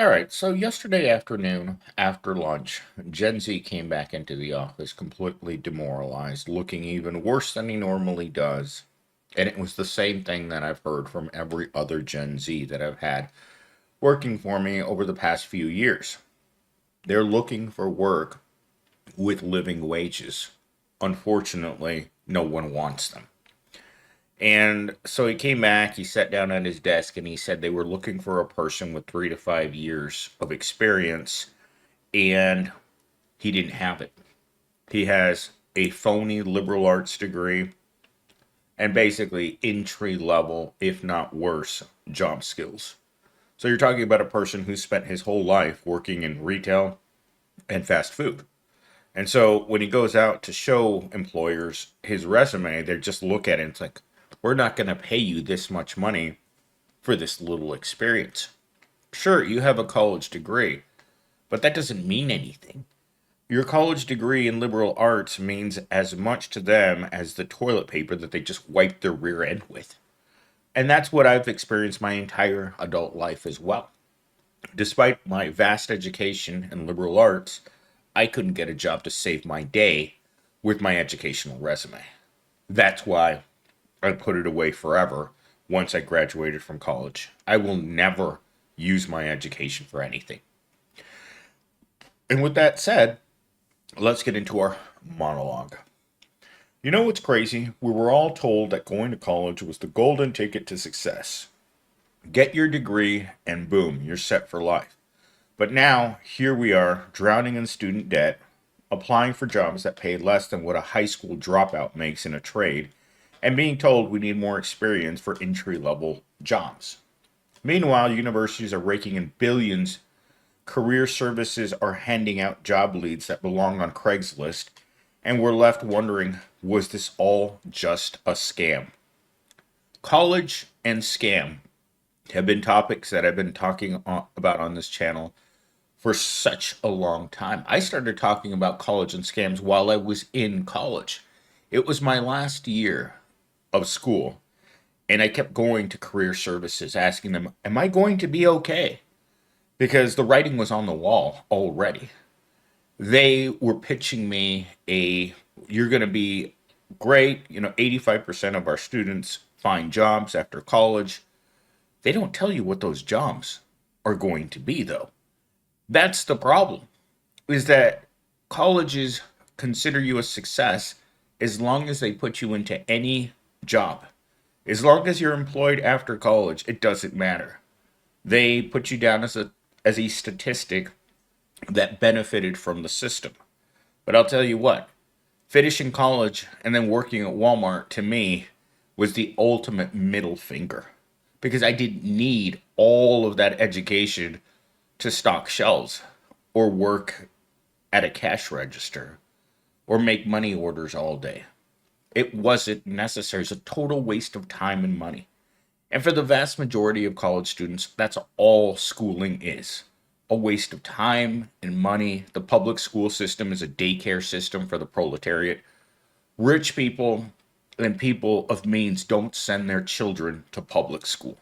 All right, so yesterday afternoon, after lunch, Gen Z came back into the office completely demoralized, looking even worse than he normally does. And it was the same thing that I've heard from every other Gen Z that I've had working for me over the past few years. They're looking for work with living wages. Unfortunately, no one wants them. And so he came back, he sat down at his desk, and he said they were looking for a person with 3 to 5 years of experience, and he didn't have it. He has a phony liberal arts degree and basically entry level, if not worse, job skills. So you're talking about a person who spent his whole life working in retail and fast food. And so when he goes out to show employers his resume, they just look at it and it's like, we're not going to pay you this much money for this little experience. Sure, you have a college degree, but that doesn't mean anything. Your college degree in liberal arts means as much to them as the toilet paper that they just wipe their rear end with. And that's what I've experienced my entire adult life as well. Despite my vast education in liberal arts, I couldn't get a job to save my day with my educational resume. That's why I put it away forever once I graduated from college. I will never use my education for anything. And with that said, let's get into our monologue. You know what's crazy? We were all told that going to college was the golden ticket to success. Get your degree, and boom, you're set for life. But now, here we are, drowning in student debt, applying for jobs that pay less than what a high school dropout makes in a trade, and being told we need more experience for entry level jobs. Meanwhile, universities are raking in billions. Career services are handing out job leads that belong on Craigslist, and we're left wondering, was this all just a scam? College and scam have been topics that I've been talking about on this channel for such a long time. I started talking about college and scams while I was in college. It was my last year of school, and I kept going to career services asking them, am I going to be okay? Because the writing was on the wall already. They were pitching me you're going to be great. 85% of our students find jobs after college. They don't tell you what those jobs are going to be, though. That's the problem, is that colleges consider you a success as long as they put you into any job. As long as you're employed after college, it doesn't matter. They put you down as a statistic that benefited from the system. But I'll tell you what, finishing college and then working at Walmart to me was the ultimate middle finger because I didn't need all of that education to stock shelves or work at a cash register or make money orders all day. It wasn't necessary. It's a total waste of time and money. And for the vast majority of college students, that's all schooling is. A waste of time and money. The public school system is a daycare system for the proletariat. Rich people and people of means don't send their children to public school.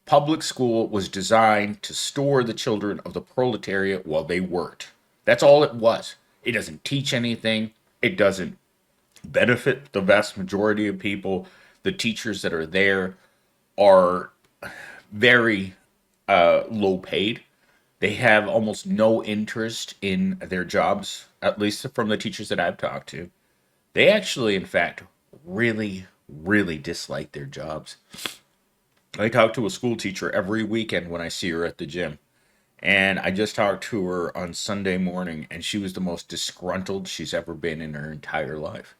Public school was designed to store the children of the proletariat while they worked. That's all it was. It doesn't teach anything. It doesn't benefit the vast majority of people. The teachers that are there are very low paid. They have almost no interest in their jobs, at least from the teachers that I've talked to. They actually, in fact, really, really dislike their jobs. I talk to a school teacher every weekend when I see her at the gym. And I just talked to her on Sunday morning, and she was the most disgruntled she's ever been in her entire life.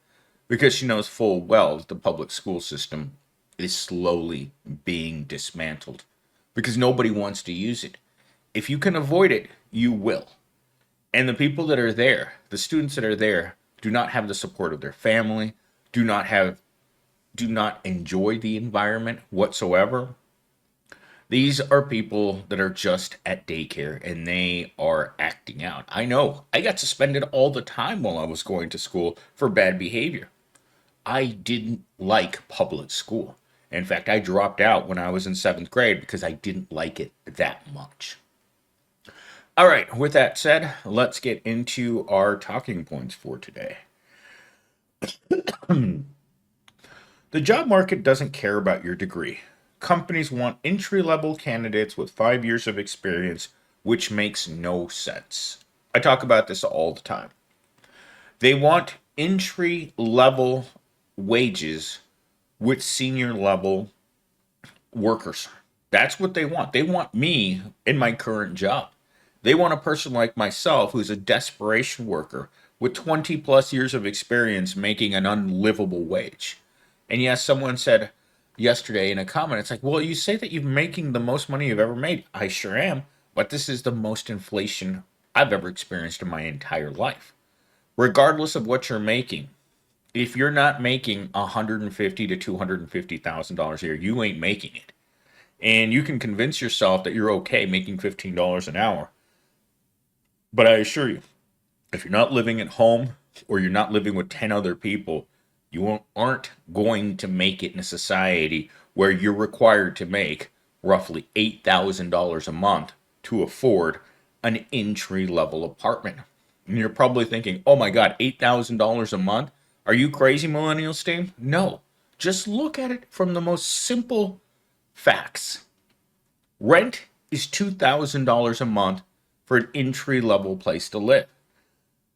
Because she knows full well that the public school system is slowly being dismantled. Because nobody wants to use it. If you can avoid it, you will. And the people that are there, the students that are there, do not have the support of their family, do not enjoy the environment whatsoever. These are people that are just at daycare and they are acting out. I know. I got suspended all the time while I was going to school for bad behavior. I didn't like public school. In fact, I dropped out when I was in seventh grade because I didn't like it that much. All right, with that said, let's get into our talking points for today. The job market doesn't care about your degree. Companies want entry level candidates with 5 years of experience, which makes no sense. I talk about this all the time. They want entry level wages with senior level workers. That's what they want. They want me in my current job. They want a person like myself who's a desperation worker with 20 plus years of experience making an unlivable wage. And yes, someone said yesterday in a comment, it's like, well, you say that you're making the most money you've ever made. I sure am, but this is the most inflation I've ever experienced in my entire life. Regardless of what you're making, if you're not making 150 to $250,000 a year, you ain't making it. And you can convince yourself that you're okay making $15 an hour. But I assure you, if you're not living at home or you're not living with 10 other people, you aren't going to make it in a society where you're required to make roughly $8,000 a month to afford an entry level apartment. And you're probably thinking, oh my God, $8,000 a month? Are you crazy, millennials team? No. Just look at it from the most simple facts. Rent is $2,000 a month for an entry level place to live.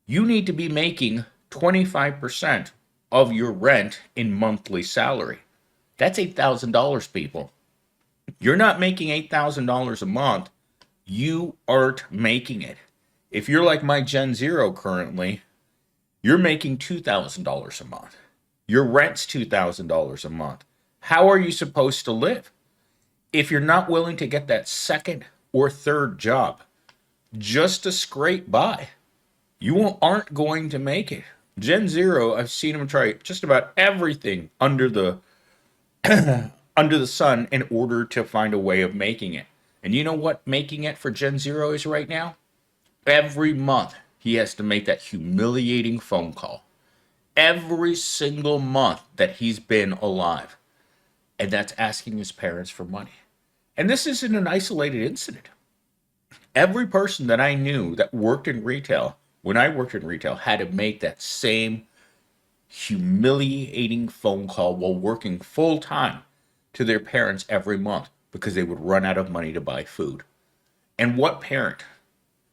You need to be making 25% of your rent in monthly salary. That's $8,000, people. You're not making $8,000 a month. You aren't making it. If you're like my Gen Zero currently, you're making $2,000 a month. Your rent's $2,000 a month. How are you supposed to live? If you're not willing to get that second or third job just to scrape by, you aren't going to make it. Gen Zero, I've seen them try just about everything under the under the sun in order to find a way of making it. And you know what making it for Gen Zero is right now? Every month he has to make that humiliating phone call. Every single month that he's been alive. And that's asking his parents for money. And this isn't an isolated incident. Every person that I knew that worked in retail, when I worked in retail, had to make that same humiliating phone call while working full time to their parents every month because they would run out of money to buy food. And what parent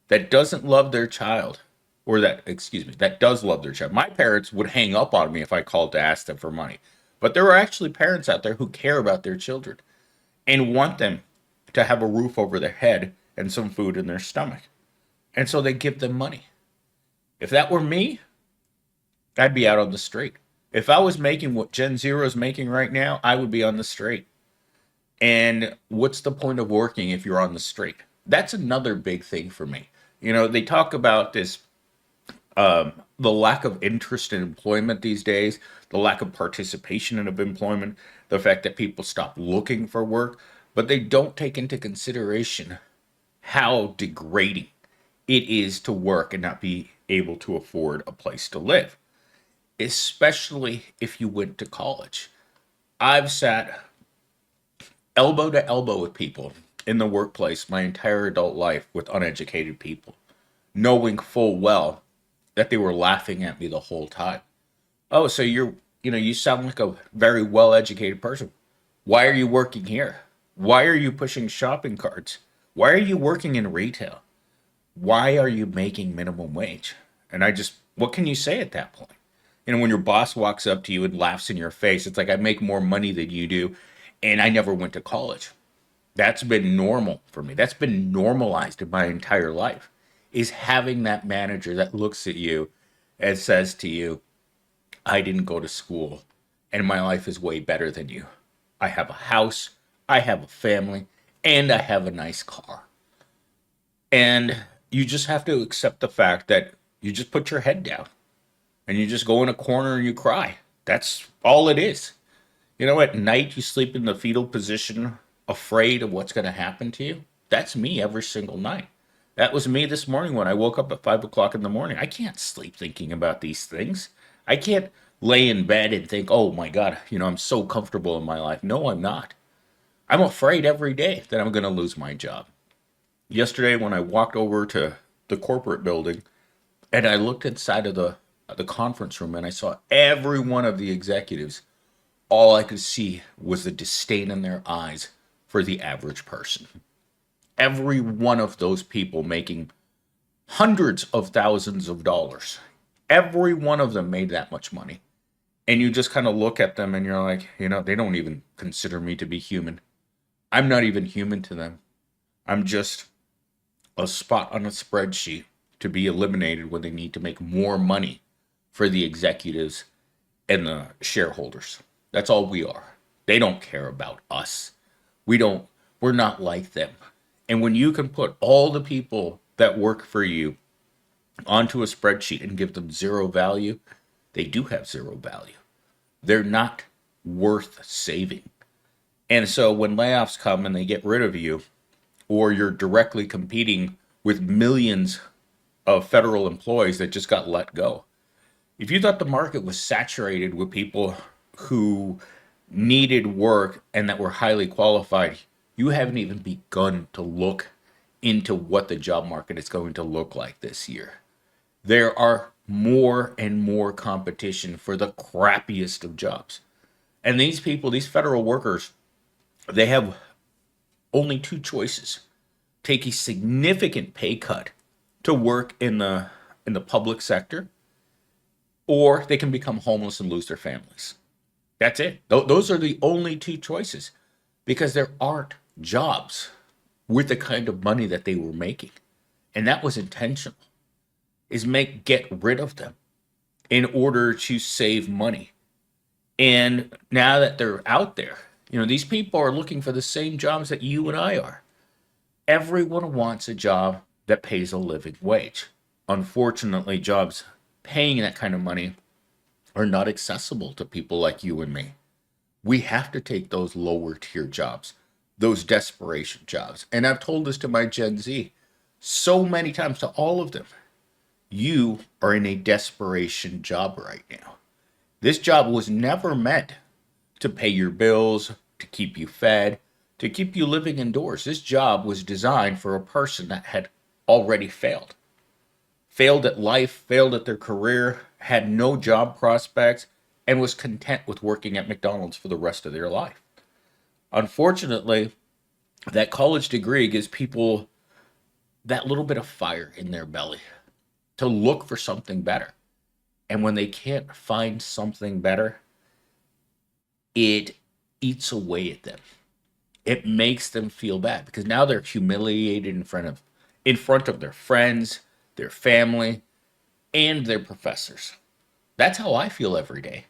that doesn't love their child, or that does love their child? My parents would hang up on me if I called to ask them for money. But there are actually parents out there who care about their children and want them to have a roof over their head and some food in their stomach. And so they give them money. If that were me, I'd be out on the street. If I was making what Gen Zero is making right now, I would be on the street. And what's the point of working if you're on the street? That's another big thing for me. You know, they talk about this the lack of interest in employment these days, the lack of participation in employment, the fact that people stop looking for work, but they don't take into consideration how degrading it is to work and not be able to afford a place to live, especially if you went to college. I've sat elbow to elbow with people in the workplace my entire adult life with uneducated people, knowing full well that they were laughing at me the whole time. Oh, so you sound like a very well educated person. Why are you working here? Why are you pushing shopping carts? Why are you working in retail? Why are you making minimum wage? And what can you say at that point? When your boss walks up to you and laughs in your face, it's like, I make more money than you do, and I never went to college. That's been normal for me. That's been normalized in my entire life, is having that manager that looks at you and says to you, I didn't go to school, and my life is way better than you. I have a house, I have a family, and I have a nice car. And you just have to accept the fact that you just put your head down and you just go in a corner and you cry. That's all it is. At night you sleep in the fetal position, afraid of what's going to happen to you. That's me every single night. That was me this morning when I woke up at 5 o'clock in the morning. I can't sleep thinking about these things. I can't lay in bed and think, oh my God, I'm so comfortable in my life. No, I'm not. I'm afraid every day that I'm going to lose my job. Yesterday, when I walked over to the corporate building and I looked inside of the conference room and I saw every one of the executives, all I could see was the disdain in their eyes for the average person. Every one of those people making hundreds of thousands of dollars, every one of them made that much money. And you just kind of look at them and you're like, they don't even consider me to be human. I'm not even human to them. I'm just a spot on a spreadsheet to be eliminated when they need to make more money for the executives and the shareholders. That's all we are. They don't care about us. We're not like them. And when you can put all the people that work for you onto a spreadsheet and give them zero value, they do have zero value. They're not worth saving. And so when layoffs come and they get rid of you, or you're directly competing with millions of federal employees that just got let go, if you thought the market was saturated with people who needed work and that were highly qualified, you haven't even begun to look into what the job market is going to look like this year. There are more and more competition for the crappiest of jobs. And these people, these federal workers, they have only two choices: take a significant pay cut to work in the public sector, or they can become homeless and lose their families. That's it. Those are the only two choices, because there aren't jobs with the kind of money that they were making. And that was intentional, is get rid of them in order to save money. And now that they're out there, these people are looking for the same jobs that you and I are. Everyone wants a job that pays a living wage. Unfortunately, jobs paying that kind of money are not accessible to people like you and me. We have to take those lower tier jobs, those desperation jobs. And I've told this to my Gen Z so many times, to all of them. You are in a desperation job right now. This job was never meant to pay your bills, to keep you fed, to keep you living indoors. This job was designed for a person that had already failed at life, failed at their career, had no job prospects, and was content with working at McDonald's for the rest of their life. Unfortunately, that college degree gives people that little bit of fire in their belly to look for something better. And when they can't find something better, it eats away at them. It makes them feel bad because now they're humiliated in front of their friends, their family, and their professors. That's how I feel every day.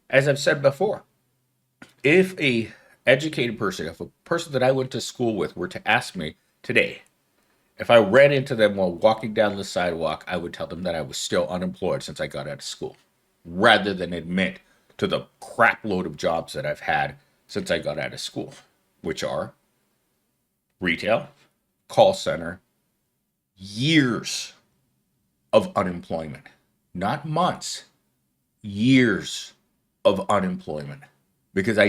As I've said before, if a educated person, if a person that I went to school with were to ask me today, if I ran into them while walking down the sidewalk, I would tell them that I was still unemployed since I got out of school, rather than admit to the crap load of jobs that I've had since I got out of school, which are retail, call center, years of unemployment, not months, years of unemployment. Because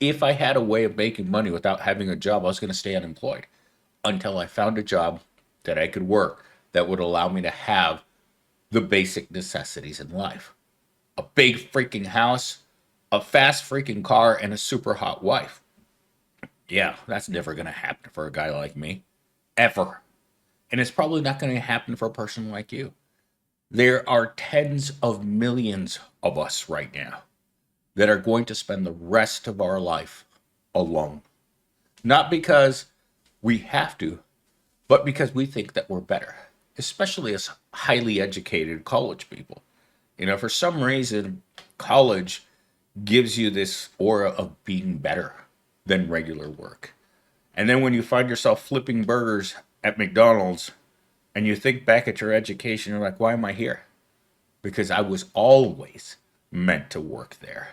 if I had a way of making money without having a job, I was going to stay unemployed until I found a job that I could work that would allow me to have the basic necessities in life: a big freaking house, a fast freaking car, and a super hot wife. Yeah, that's never going to happen for a guy like me. Ever. And it's probably not going to happen for a person like you. There are tens of millions of us right now that are going to spend the rest of our life alone. Not because we have to, but because we think that we're better, especially as highly educated college people. For some reason, college gives you this aura of being better than regular work. And then when you find yourself flipping burgers at McDonald's and you think back at your education, you're like, why am I here? Because I was always meant to work there.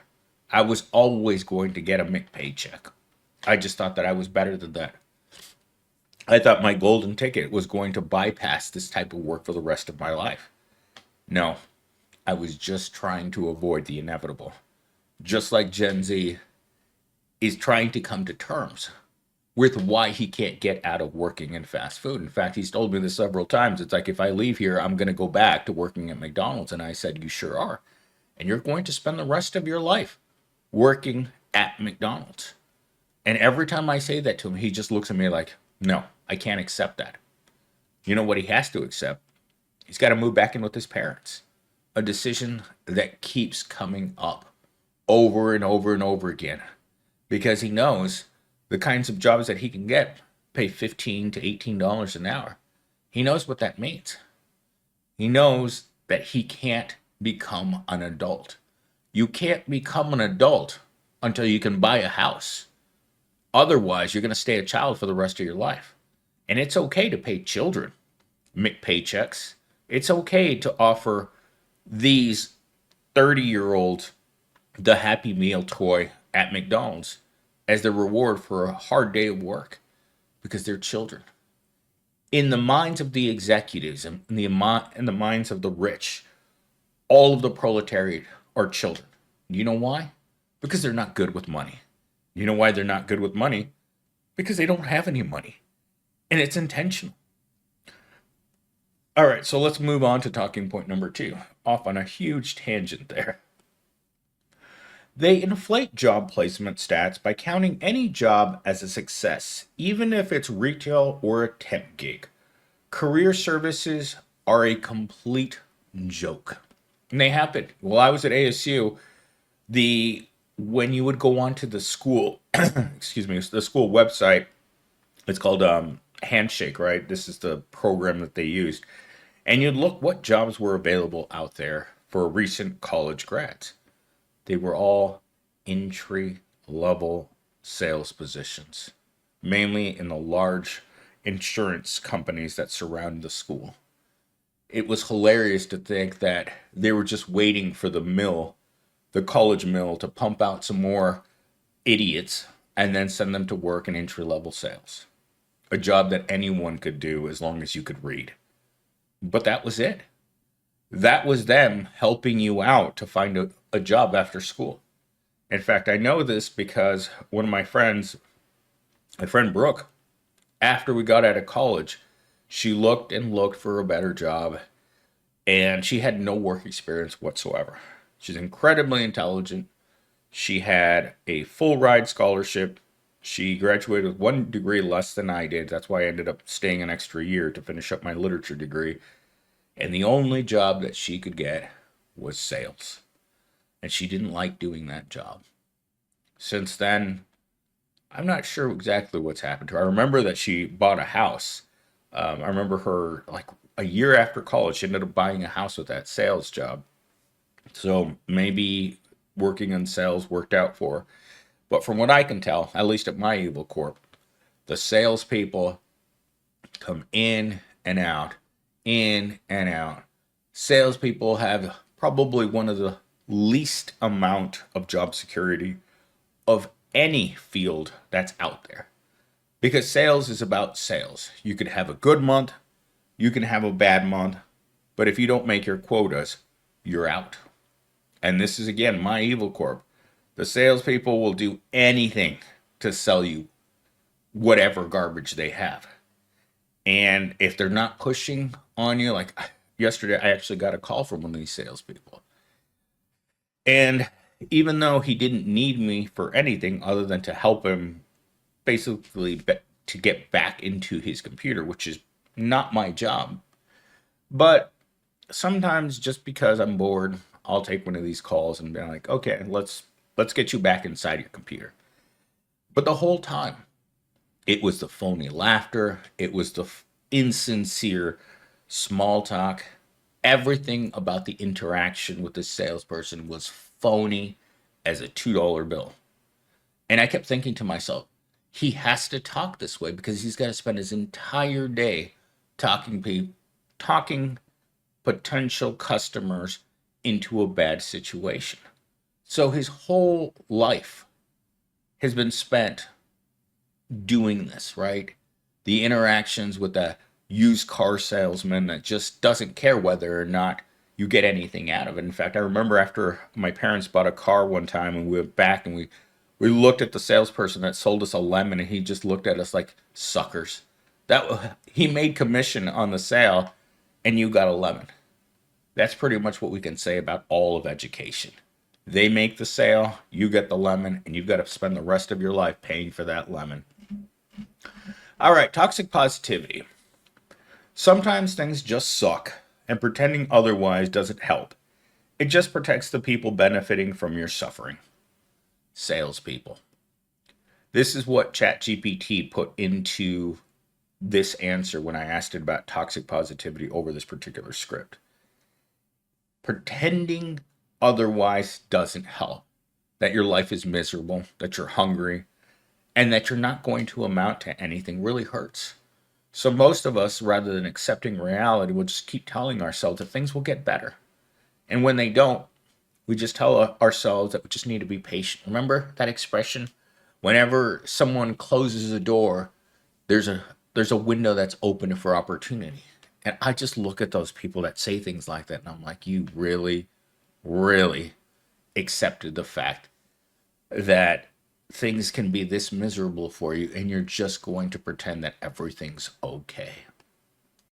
I was always going to get a McPaycheck. I just thought that I was better than that. I thought my golden ticket was going to bypass this type of work for the rest of my life. No, I was just trying to avoid the inevitable. Just like Gen Z is trying to come to terms with why he can't get out of working in fast food. In fact, he's told me this several times. It's like, if I leave here, I'm going to go back to working at McDonald's. And I said, you sure are. And you're going to spend the rest of your life working at McDonald's. And every time I say that to him, he just looks at me like, no, I can't accept that. You know what he has to accept? He's got to move back in with his parents. A decision that keeps coming up over and over and over again, because he knows the kinds of jobs that he can get pay $15 to $18 an hour. He knows what that means. He knows that he can't become an adult. You can't become an adult until you can buy a house. Otherwise, you're going to stay a child for the rest of your life. And it's okay to pay children paychecks. It's okay to offer these 30-year-olds the Happy Meal toy at McDonald's as the reward for a hard day of work, because they're children. In the minds of the executives and in the minds of the rich, all of the proletariat are children. You know why? Because they're not good with money. You know why they're not good with money? Because they don't have any money. And it's intentional. All right, so let's move on to talking point number 2. Off on a huge tangent there. They inflate job placement stats by counting any job as a success, even if it's retail or a temp gig. Career services are a complete joke. And they happen. While I was at ASU, when you would go onto the school, excuse me, the school website, it's called Handshake, right? This is the program that they used. And you'd look what jobs were available out there for recent college grads. They were all entry-level sales positions, mainly in the large insurance companies that surround the school. It was hilarious to think that they were just waiting for the college mill, to pump out some more idiots and then send them to work in entry-level sales. A job that anyone could do as long as you could read. But that was it. That was them helping you out to find a job after school. In fact, I know this because one of my friends, my friend Brooke, after we got out of college, she looked and looked for a better job, and she had no work experience whatsoever. She's incredibly intelligent. She had a full ride scholarship. She graduated with 1 degree less than I did. That's why I ended up staying an extra year to finish up my literature degree. And the only job that she could get was sales. And she didn't like doing that job. Since then, I'm not sure exactly what's happened to her. I remember that she bought a house. I remember her, like a year after college, she ended up buying a house with that sales job. So maybe working in sales worked out for her. But from what I can tell, at least at my Evil Corp, the salespeople come in and out, in and out. Salespeople have probably one of the least amount of job security of any field that's out there. Because sales is about sales. You could have a good month, you can have a bad month, but if you don't make your quotas, you're out. And this is, again, my Evil Corp. The salespeople will do anything to sell you whatever garbage they have. And if they're not pushing on you, like yesterday, I actually got a call from one of these salespeople. And even though he didn't need me for anything other than to help him basically to get back into his computer, which is not my job. But sometimes just because I'm bored, I'll take one of these calls and be like, okay, let's get you back inside your computer. But the whole time, it was the phony laughter. It was the insincere small talk. Everything about the interaction with the salesperson was phony as a $2 bill. And I kept thinking to myself, he has to talk this way because he's got to spend his entire day talking potential customers into a bad situation. So his whole life has been spent doing this, right? The interactions with the used car salesman that just doesn't care whether or not you get anything out of it. In fact, I remember after my parents bought a car one time and we went back and we We looked at the salesperson that sold us a lemon and he just looked at us like suckers. He made commission on the sale and you got a lemon. That's pretty much what we can say about all of education. They make the sale, you get the lemon, and you've got to spend the rest of your life paying for that lemon. All right, toxic positivity. Sometimes things just suck, and pretending otherwise doesn't help. It just protects the people benefiting from your suffering. Salespeople. This is what ChatGPT put into this answer when I asked it about toxic positivity over this particular script. Pretending otherwise doesn't help. That your life is miserable, that you're hungry, and that you're not going to amount to anything really hurts. So most of us, rather than accepting reality, will just keep telling ourselves that things will get better. And when they don't, we just tell ourselves that we just need to be patient. Remember that expression? Whenever someone closes a door, there's a window that's open for opportunity. And I just look at those people that say things like that and I'm like, you really, really accepted the fact that things can be this miserable for you and you're just going to pretend that everything's okay.